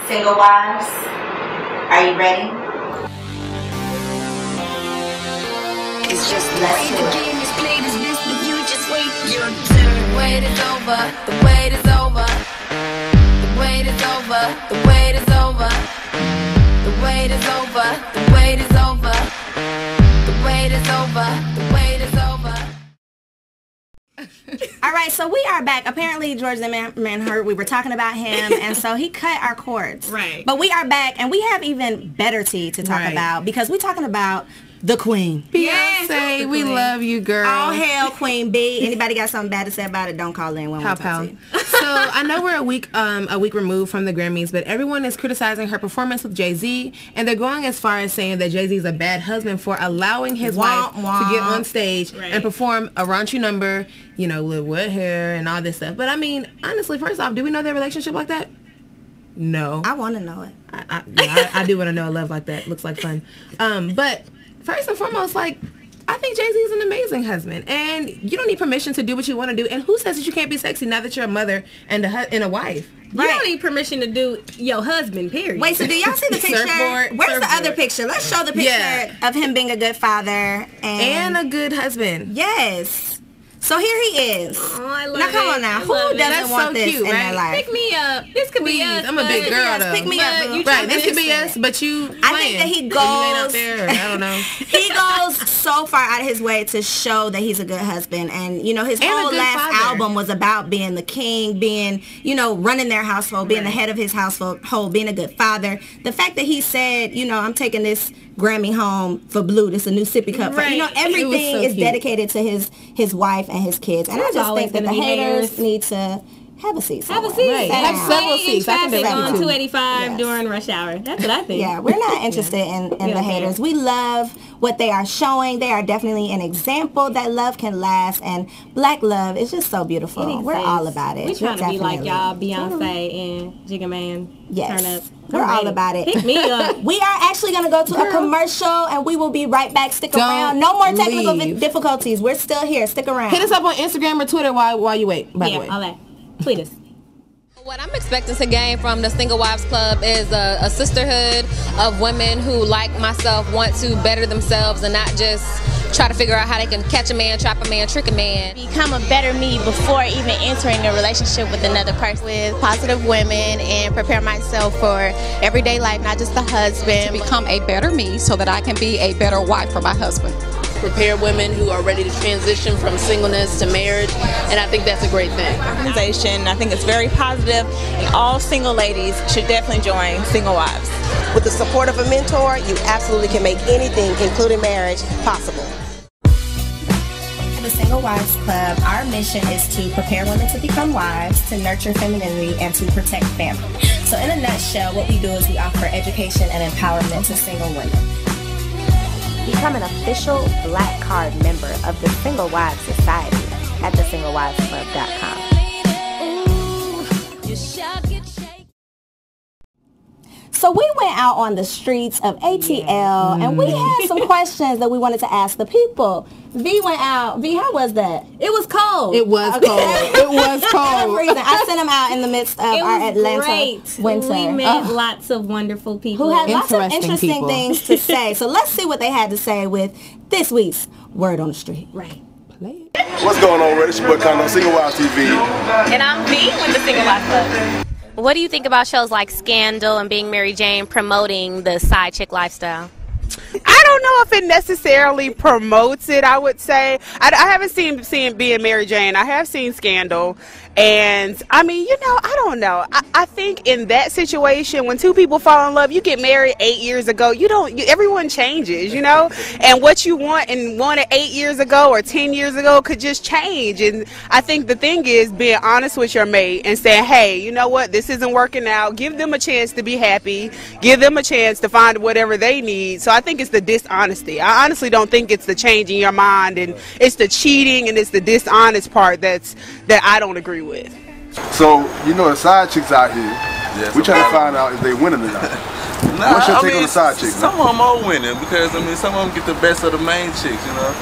Single wives, are you ready? It's just let's do it. The wait is over, the wait is over. The wait is over, the wait is over. The wait is over, the wait is over. The wait is over, the wait is over. All right, so we are back. Apparently, George Zimmerman heard we were talking about him, and so he cut our cords. Right. But we are back, and we have even better tea to talk about because we're talking about the Queen. Beyonce, we love you, girl. All hail Queen B. Anybody got something bad to say about it, don't call in when we talk to you. So I know we're a week removed from the Grammys, but everyone is criticizing her performance with Jay-Z, and they're going as far as saying that Jay-Z is a bad husband for allowing his wife to get on stage and perform a raunchy number, you know, with wet hair and all this stuff. But I mean, honestly, first off, do we know their relationship like that? No. I want to know it. I do want to know a love like that. Looks like fun. But first and foremost, like, I think Jay-Z is an amazing husband, and you don't need permission to do what you want to do. And who says that you can't be sexy now that you're a mother and a wife? You don't need permission to do your husband, period. Wait, so do y'all see the picture? Where's the other picture? Let's show the picture of him being a good father and a good husband. Yes. So here he is. Oh, I love now come on now. Who doesn't want this in their life? Pick me up. This could be us. I'm a big girl though. Pick me up. Right, this could be us, but you playing. I think that he goes out there, I don't know. He goes so far out of his way to show that he's a good husband, and you know his whole last album was about being the king, being, you know, running their household, being the head of his household, being a good father. The fact that he said, you know, I'm taking this Grammy home for Blue, this is a new sippy cup. Right. You know, everything is dedicated to his wife and his kids, and I just think that the haters need to have a seat somewhere. Have a seat. Right. Have several seats. I can on 285 during rush hour. That's what I think. Yeah, we're not interested in the haters. We love what they are showing. They are definitely an example that love can last, and black love is just so beautiful. We're all about it. We're trying to be like y'all, Beyonce and Jigga Man. Yes. Turn up. We're all about it. Pick me up. We are actually going to go to a commercial, and we will be right back. Stick around. No more technical difficulties. We're still here. Stick around. Hit us up on Instagram or Twitter while you wait, by the way. All that. Tweet us. What I'm expecting to gain from the Single Wives Club is a sisterhood of women who, like myself, want to better themselves and not just try to figure out how they can catch a man, trap a man, trick a man. Become a better me before even entering a relationship with another person. With positive women and prepare myself for everyday life, not just the husband. To become a better me so that I can be a better wife for my husband. Prepare women who are ready to transition from singleness to marriage, and I think that's a great thing. Organization, I think it's very positive, and all single ladies should definitely join Single Wives. With the support of a mentor, you absolutely can make anything, including marriage, possible. At the Single Wives Club, our mission is to prepare women to become wives, to nurture femininity, and to protect family. So in a nutshell, what we do is we offer education and empowerment to single women. Become an official Black Card member of the Single Wives Society at thesinglewivesclub.com. So we went out on the streets of ATL and we had some questions that we wanted to ask the people. V went out. V, how was that? It was cold. It was cold. It was cold. I sent him out in the midst of our Atlanta winter. We met lots of wonderful people who had lots of interesting things to say. So let's see what they had to say with this week's Word on the Street. Right. What's going on, Red? It's your boy Kondo, Single Wives TV. And I'm V with the Single Wives Club. What do you think about shows like Scandal and Being Mary Jane promoting the side chick lifestyle? I don't know if it necessarily promotes it, I would say. I haven't seen Being Mary Jane. I have seen Scandal. And, I mean, you know, I don't know. I think in that situation, when two people fall in love, you get married 8 years ago. Everyone changes, you know? And what you wanted 8 years ago or 10 years ago could just change. And I think the thing is being honest with your mate and saying, hey, you know what? This isn't working out. Give them a chance to be happy. Give them a chance to find whatever they need. So I think it's the dishonesty. I honestly don't think it's the change in your mind, and it's the cheating and it's the dishonest part that I don't agree with. So, you know, the side chicks out here, we trying to find out if they winning or not. What's your take on the side chicks? Some of them are winning because, I mean, some of them get the best of the main chicks, you know.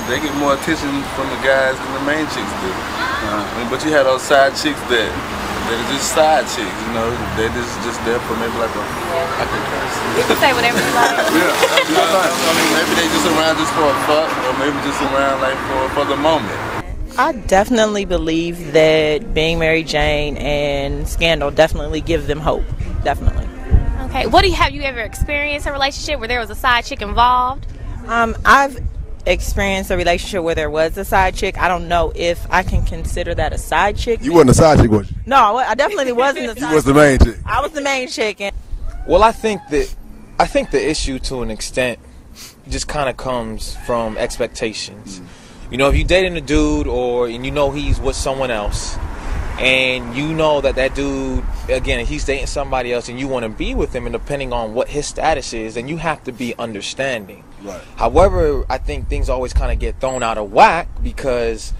They get more attention from the guys than the main chicks do. I mean, but you have those side chicks that They're just side chicks, you know. They're just there for maybe like a curse. You can say whatever you like. I mean, maybe they just around just for a fuck, or maybe just around like for the moment. I definitely believe that being Mary Jane and Scandal definitely give them hope. Definitely. Okay. Have you ever experienced a relationship where there was a side chick involved? I've experienced a relationship where there was a side chick. I don't know if I can consider that a side chick. You wasn't a side chick, was you? No, I definitely wasn't a side chick. You was the main chick. I was the main chick. Well, I think the issue to an extent just kind of comes from expectations. You know, if you're dating a dude and you know he's with someone else, and you know that dude, again, he's dating somebody else and you want to be with him, and depending on what his status is, then you have to be understanding. Right. However, I think things always kind of get thrown out of whack because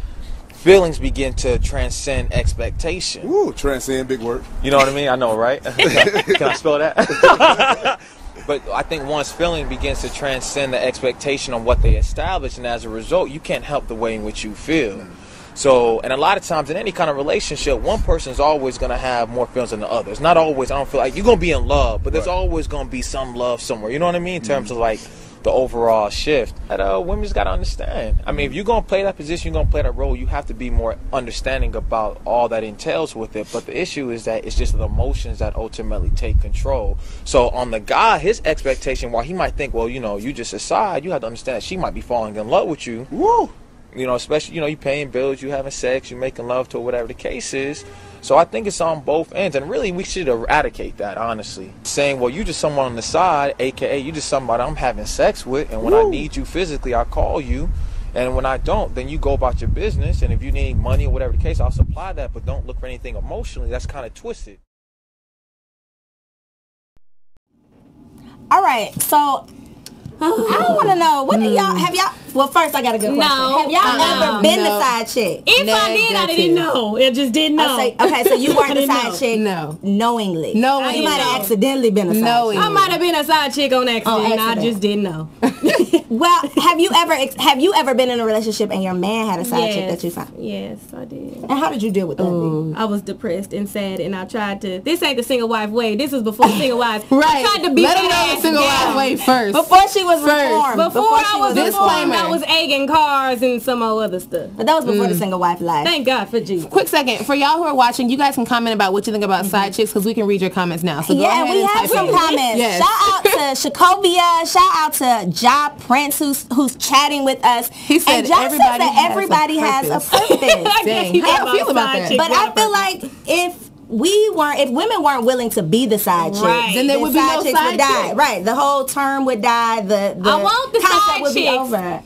feelings begin to transcend expectation. Ooh, transcend, big word. You know what I mean? I know, right? Can I spell that? But I think once feeling begins to transcend the expectation on what they establish, and as a result, you can't help the way in which you feel. So, and a lot of times in any kind of relationship, one person's always going to have more feelings than the other. It's not always, I don't feel like you're going to be in love, but there's always going to be some love somewhere. You know what I mean? In terms of like the overall shift. And women just got to understand. I mean, if you're going to play that position, you're going to play that role, you have to be more understanding about all that entails with it. But the issue is that it's just the emotions that ultimately take control. So on the guy, his expectation, while he might think, well, you know, you just aside, you have to understand that she might be falling in love with you. Woo! You know, especially, you know, you paying bills, you having sex, you making love to her, whatever the case is. So I think it's on both ends. And really, we should eradicate that, honestly. Saying, well, you just someone on the side, a.k.a. you just somebody I'm having sex with, and when I need you physically, I call you. And when I don't, then you go about your business. And if you need money or whatever the case, I'll supply that. But don't look for anything emotionally. That's kind of twisted. All right, so I want to know, what do y'all, well, first I got a good question. Have y'all ever been the side chick? If I did, I didn't know. I just didn't know. Okay, so you weren't the side chick knowingly. No, you might have accidentally been a side chick. I might have been a side chick on accident. I just didn't know. Well, have you ever been in a relationship and your man had a side chick that you found? Yes, I did. And how did you deal with that? I was depressed and sad, and I tried to. This ain't the single wife way. This was before single wives. Right. I tried to beat Let them know the single wife way first. Before she was reformed. Before I was reformed, I was egging cars and some other stuff. But that was before the single wife life. Thank God for Jesus. Quick second, for y'all who are watching, you guys can comment about what you think about side chicks, because we can read your comments now. So go ahead we have some comments. Yes. Shout out to Shacobia. Shout out to Ja Prince, who's chatting with us. He said and everybody has a purpose. Dang, how do you feel about that? But I feel like if women weren't willing to be the side chick, then there would be no chicks side would die. chick. Right, the whole term would die. The I want the concept side would be chicks over.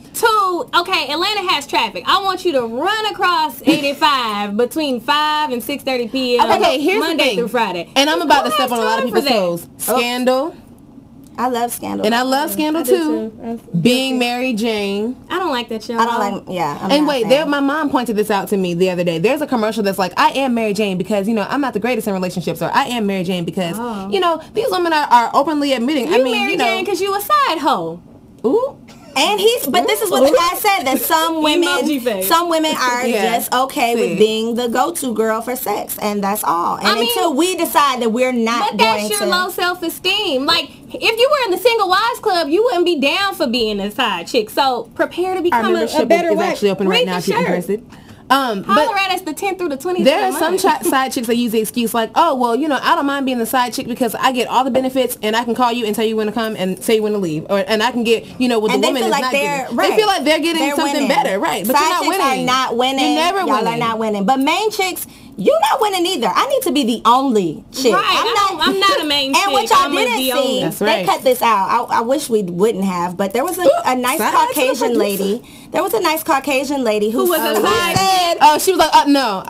Okay, Atlanta has traffic. I want you to run across 85 between 5 and 6:30 p.m. Okay, here's Monday the thing. through Friday. And I'm about to step on a lot of people's toes. Scandal. I love Scandal. And I love Scandal too. Being Mary Jane. I don't like that show. I don't like, and wait, my mom pointed this out to me the other day. There's a commercial that's like, I am Mary Jane because, you know, I'm not the greatest in relationships, or I am Mary Jane because, you know, these women are openly admitting, Mary Jane because you a side hoe. Ooh. And but this is what the guy said, that some women are just okay with being the go-to girl for sex, and that's all. And until we decide that we're not going to. But that's your low self-esteem. Like, if you were in the Single Wives Club, you wouldn't be down for being a side chick. So prepare to become a better wife. Is actually open right now if you're interested. Holler at us the 10th through the 20th. There are some side chicks that use the excuse like, oh, well, you know, I don't mind being the side chick because I get all the benefits, and I can call you and tell you when to come and say when to leave, and I can get, you know, what the woman is not getting. They feel like they're getting something winning. better, right? But side you're not chicks winning. Are not winning. You're never winning. Y'all are not winning. But main chicks, you're not winning either. I need to be the only chick. Right. I'm not a main chick. And what y'all didn't see, they cut this out. I wish we wouldn't have, but there was a nice Caucasian lady. There was a nice Caucasian lady who was a side chick. Oh, she was like, no.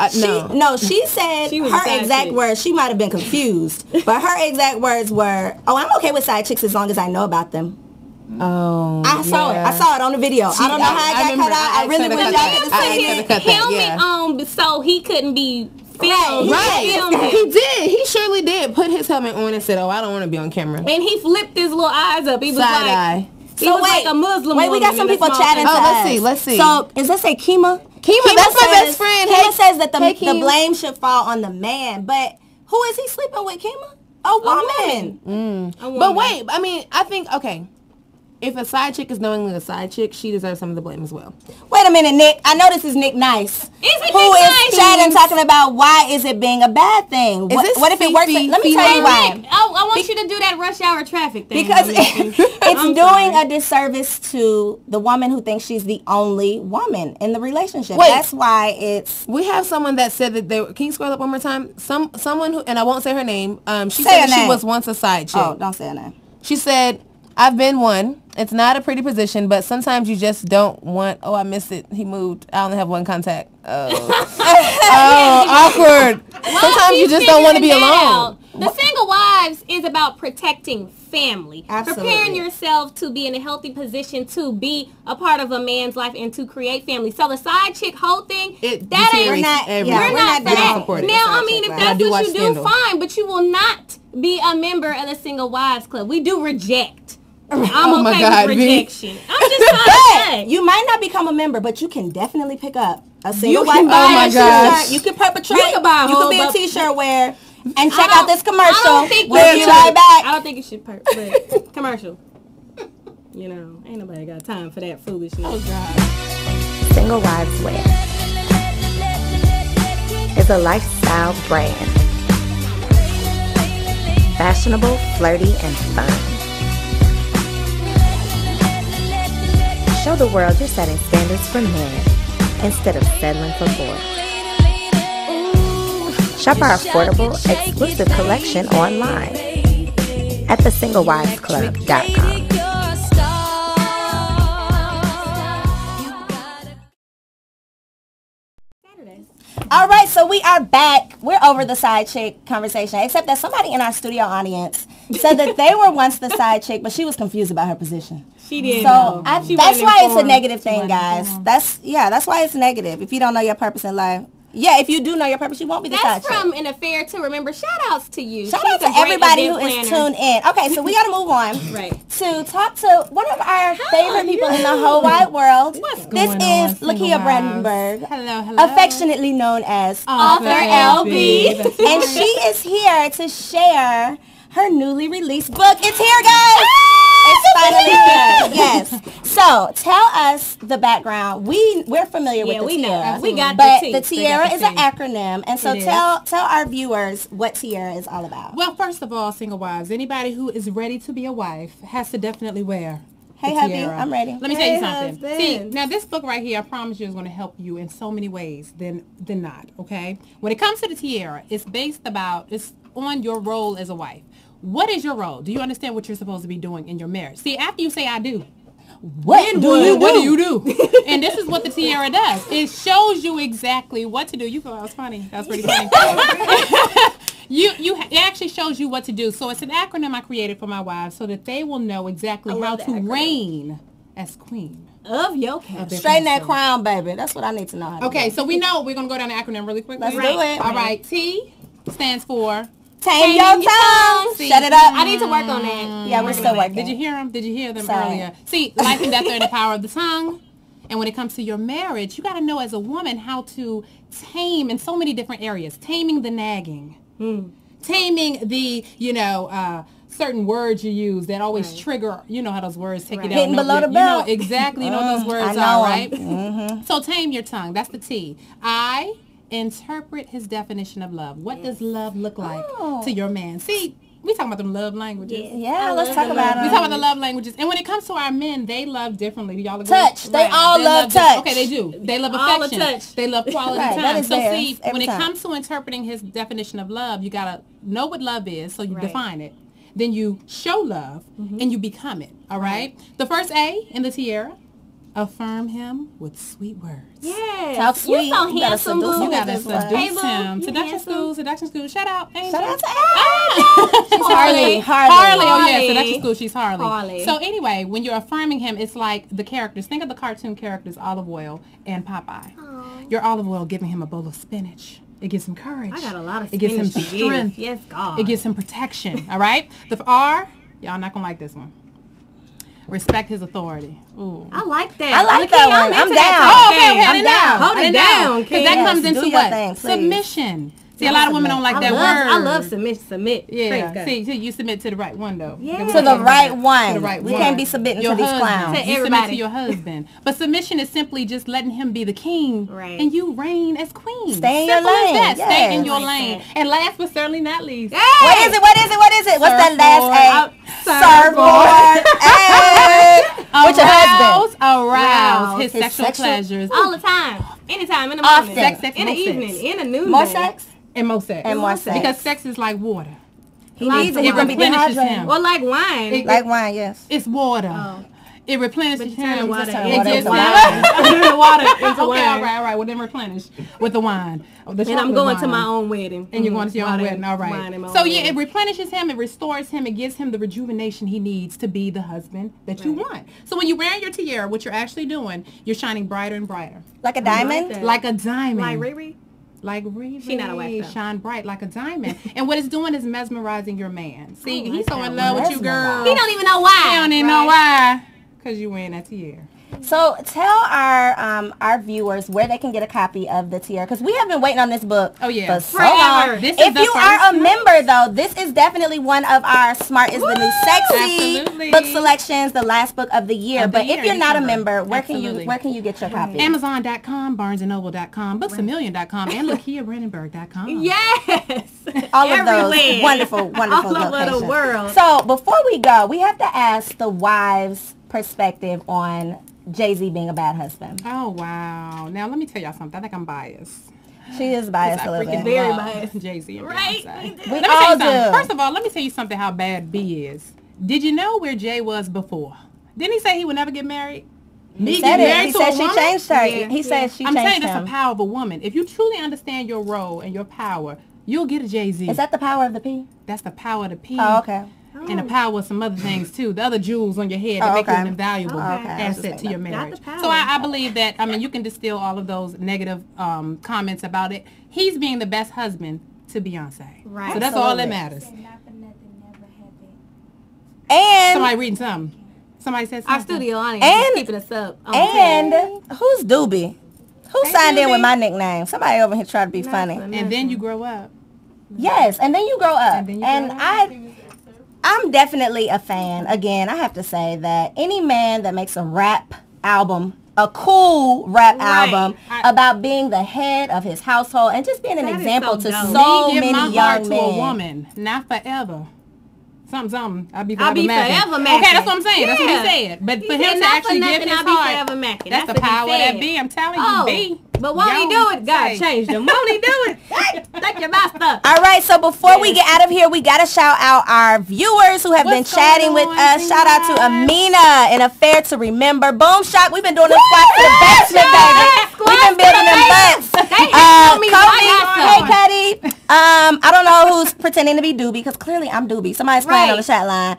No, she said her exact words. She might have been confused, but her exact words were, "Oh, I'm okay with side chicks as long as I know about them." Oh, I saw it. I saw it on the video. I don't know how it got cut out. I really wish y'all could have him so he couldn't be filmed. Right. He did. He surely did. Put his helmet on and said, "Oh, I don't want to be on camera." And he flipped his little eyes up. He was side eye. He was like a Muslim. Wait, we got some people chatting to us. Let's see. So, is this a Kima? Kima, that's my best friend. Kima says that the blame should fall on the man, but who is he sleeping with, Kima? A woman. But wait, I mean, I think, okay, if a side chick is knowingly a side chick, she deserves some of the blame as well. Wait a minute, Nick. I know this is Nick Nice. Who is chatting, talking about why is it being a bad thing? What if it works? Let me tell you why. Nick, I want you to do that rush hour traffic thing. Because it's doing a disservice to the woman who thinks she's the only woman in the relationship. Wait, that's why it's... We have someone that said that they... Can you scroll up one more time? Someone who... And I won't say her name. She said that she was once a side chick. Oh, don't say her name. She said... I've been one. It's not a pretty position, but sometimes you just don't want... Oh, I missed it. He moved. I only have one contact. Awkward. Well, sometimes you just don't want to be alone. The Single Wives is about protecting family. Absolutely. Preparing yourself to be in a healthy position to be a part of a man's life and to create family. So the side chick whole thing, that ain't... We're not that. Now, I mean, if that's what you do, fine, but you will not be a member of the Single Wives Club. We do reject. I'm okay with rejection. I'm just trying to say. You might not become a member, but you can definitely pick up a single wife. Oh my gosh. You can perpetrate. You can be a t-shirt wearer and check out this commercial. We'll be right back. I don't think it should but commercial. You know, ain't nobody got time for that foolishness. Oh God. Single Wives Wear is a lifestyle brand. Fashionable, flirty, and fun. Show the world you're setting standards for men instead of settling for boys. Shop our affordable, exclusive collection online at thesinglewivesclub.com. All right, so we are back. We're over the side chick conversation, except that somebody in our studio audience said that they were once the side chick, but she was confused about her position. She did. So that's why it's a negative thing, guys. That's why it's negative. If you don't know your purpose in life. Yeah, if you do know your purpose, you won't be the side chick. That's from An Affair to Remember. Shout outs to you. Shout out to everybody who is tuned in. Okay, so we got to move on to talk to one of our favorite people in the whole wide world. This is Lakia Brandenburg. Hello. Affectionately known as Author LB. And she is here to share her newly released book. It's here, guys. It's finally here. Yes. So tell us the background. We're familiar with the TIARA. We got but the TIARA is an acronym, and so tell our viewers what TIARA is all about. Well, first of all, single wives, anybody who is ready to be a wife has to definitely wear. Hey, hubby, I'm ready. Let me tell you something. See, now this book right here, I promise you, is going to help you in so many ways than not. Okay. When it comes to the TIARA, it's on your role as a wife. What is your role? Do you understand what you're supposed to be doing in your marriage? See, after you say I do, what do you do? And this is what the TIARA does. It shows you exactly what to do. You thought that was funny. That's pretty funny. It actually shows you what to do. So it's an acronym I created for my wives so that they will know exactly how to reign as queen. Of your castle. Straighten that crown, baby. That's what I need to know how to do. So we know we're going to go down the acronym really quickly. Let's do it. All right. T stands for... Tame your tongue. Shut it up. I need to work on that. Yeah, we're still working. Did you hear them? Did you hear them earlier? See, life and death are in the power of the tongue. And when it comes to your marriage, you got to know as a woman how to tame in so many different areas. Taming the nagging. Taming the, certain words you use that always trigger, you know how those words take you down. Hitting below the belt. You know exactly what those words are, right? So tame your tongue. That's the T. I interpret his definition of love. What does love look like to your man? See, we talking about them love languages. Yeah, let's talk about them. We talk about the love languages. And when it comes to our men, they love differently. Do y'all agree? Touch. They all love touch. Okay, they do. They love affection. Touch. They love quality time. So see, when it comes to interpreting his definition of love, you got to know what love is, so you define it. Then you show love, and you become it. All right? The first A in the TIARA, affirm him with sweet words. Yes. Talk sweet. You're so handsome, boo. You gotta seduce him. Seduction school. Shout out, Angel. Shout out to Angel. She's Harley. Oh yeah, seduction school. She's Harley. So anyway, when you're affirming him, it's like the characters. Think of the cartoon characters, Olive Oil and Popeye. Your Olive Oil giving him a bowl of spinach. It gives him courage. I got a lot of spinach. It gives him strength. Yes, God. It gives him protection. All right. The R, y'all not gonna like this one. Respect his authority. Ooh. I like that. I like that one. I'm down. I'm down. Hold it down. Because that comes into what? Thing, submission. See, a lot of women don't like that word. I love submit. Yeah. See, you submit to the right one, though. Yeah. To the right one. We can't be submitting to these clowns. To everybody. Submit to your husband. But submission is simply just letting him be the king. Right. And you reign as queen. Stay in your lane. Yes. Stay in your lane. And last but certainly not least. Hey. What is it? What's that last A? Surfboard. Hey. With your husband. Arouse his sexual pleasures. All the time. Anytime. In the morning. Sex, in the evening. In the noonday. More sex? And more sex. Because sex is like water. He needs it. It replenishes him. Or like wine. Like wine, yes. It's water. It replenishes him. Water. It just water into wine. Okay, all right. Well, then replenish with the wine. And I'm going to my own wedding. And you're going to your own wedding. All right. So yeah, it replenishes him. It restores him. It gives him the rejuvenation he needs to be the husband that you want. So when you're wearing your tiara, what you're actually doing, you're shining brighter and brighter. Like a diamond? Like a diamond. Like Riri? Like Riri. She not a wax though. Shine bright like a diamond. And what it's doing is mesmerizing your man. See, he's so in love with you, girl. He don't even know why. He don't even know why. Because you're wearing that tiara. So tell our viewers where they can get a copy of the tiara, because we have been waiting on this book for so long. If you are a member, though, this is definitely one of our Smart is the New Sexy book selections, the last book of the year. But if you're not a member, where can you get your copy? Amazon.com, BarnesandNoble.com, BooksAMillion.com, and LakiaBrandenburg.com. Yes, all of those wonderful all locations. over the world. So before we go, we have to ask the wives' perspective on Jay-Z being a bad husband. Oh, wow. Now, let me tell y'all something. I think I'm biased. She is biased a little bit. Very biased. Jay-Z and right? Beyonce. We all do. First of all, let me tell you something how bad B is. Did you know where Jay was before? Didn't he say he would never get married? He said she changed her. Yeah. He said she changed him. I'm saying that's the power of a woman. If you truly understand your role and your power, you'll get a Jay-Z. Is that the power of the P? That's the power of the P. Oh, okay. And the power of some other things too. The other jewels on your head that make you an invaluable asset to your marriage. So I believe that, I mean, you can distill all of those negative comments about it. He's being the best husband to Beyonce. Right. So that's all that matters. And somebody reading something. Somebody said something. Our studio audience is keeping us up. And who's Doobie? Who signed in with my nickname? Somebody over here tried to be funny. And then you grow up. Yes, and then you grow up. And I'm definitely a fan. Again, I have to say that any man that makes a rap album, a cool rap album about being the head of his household and just being an example to so many young men. To a woman, not forever. Something. I'll be forever macking. Okay, that's what I'm saying. Yeah. That's what he said. But for him to actually give his heart, that's the power that be. I'm telling you, B. But won't he do it? God changed him. Won't he do it? Thank you, master. All right, so before we get out of here, we got to shout out our viewers who have been chatting with us. Shout out to Amina in Affair to Remember. Boom Shock, we've been doing this spot for the basement, baby. We've been building them butts. Cody, hey, Cuddy. I don't know who's pretending to be Doobie, because clearly I'm Doobie. Somebody's playing on the chat line.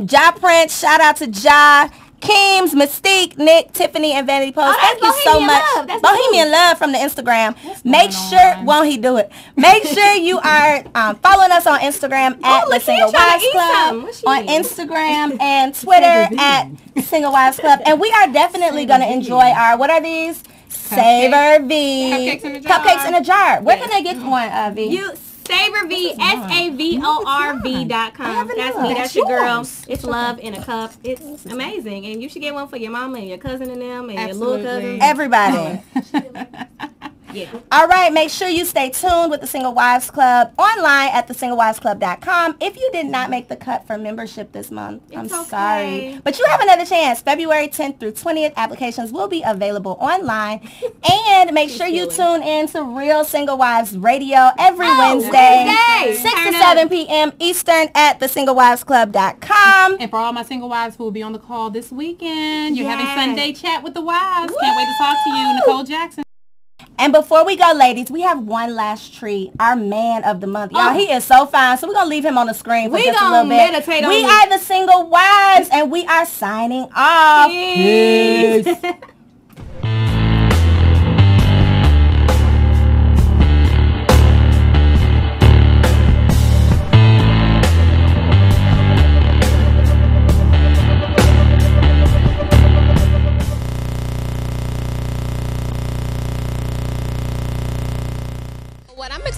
Ja Prince, shout out to Ja. Keems, Mystique, Nick, Tiffany, and Vanity Post. Thank you so much. Bohemian Love from the Instagram. Make sure, won't he do it? Make sure you are following us on Instagram at The Single Wives Club, on Instagram and Twitter at Single Wives Club. And we are definitely going to enjoy our, what are these? Savor V. Cupcakes in a jar. Where can they get one, V? SavorV, SAVORV.com. That's me. That's your girl. It's love in a cup. It's amazing, and you should get one for your mama and your cousin and them and your little cousin. Everybody. Yeah. All right, make sure you stay tuned with the Single Wives Club online at thesinglewivesclub.com. If you did not make the cut for membership this month, I'm sorry. But you have another chance. February 10th through 20th, applications will be available online. And make sure you tune in to Real Single Wives Radio every Wednesday, 6 to 7 p.m. Eastern at thesinglewivesclub.com. And for all my single wives who will be on the call this weekend, you're having Sunday chat with the wives. Can't wait to talk to you, Nicole Jackson. And before we go, ladies, we have one last treat. Our man of the month. Y'all, he is so fine. So we're going to leave him on the screen for just a little bit. We are the Single Wives, and we are signing off. Peace.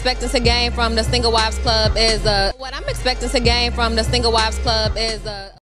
expecting to gain from the Single Wives Club is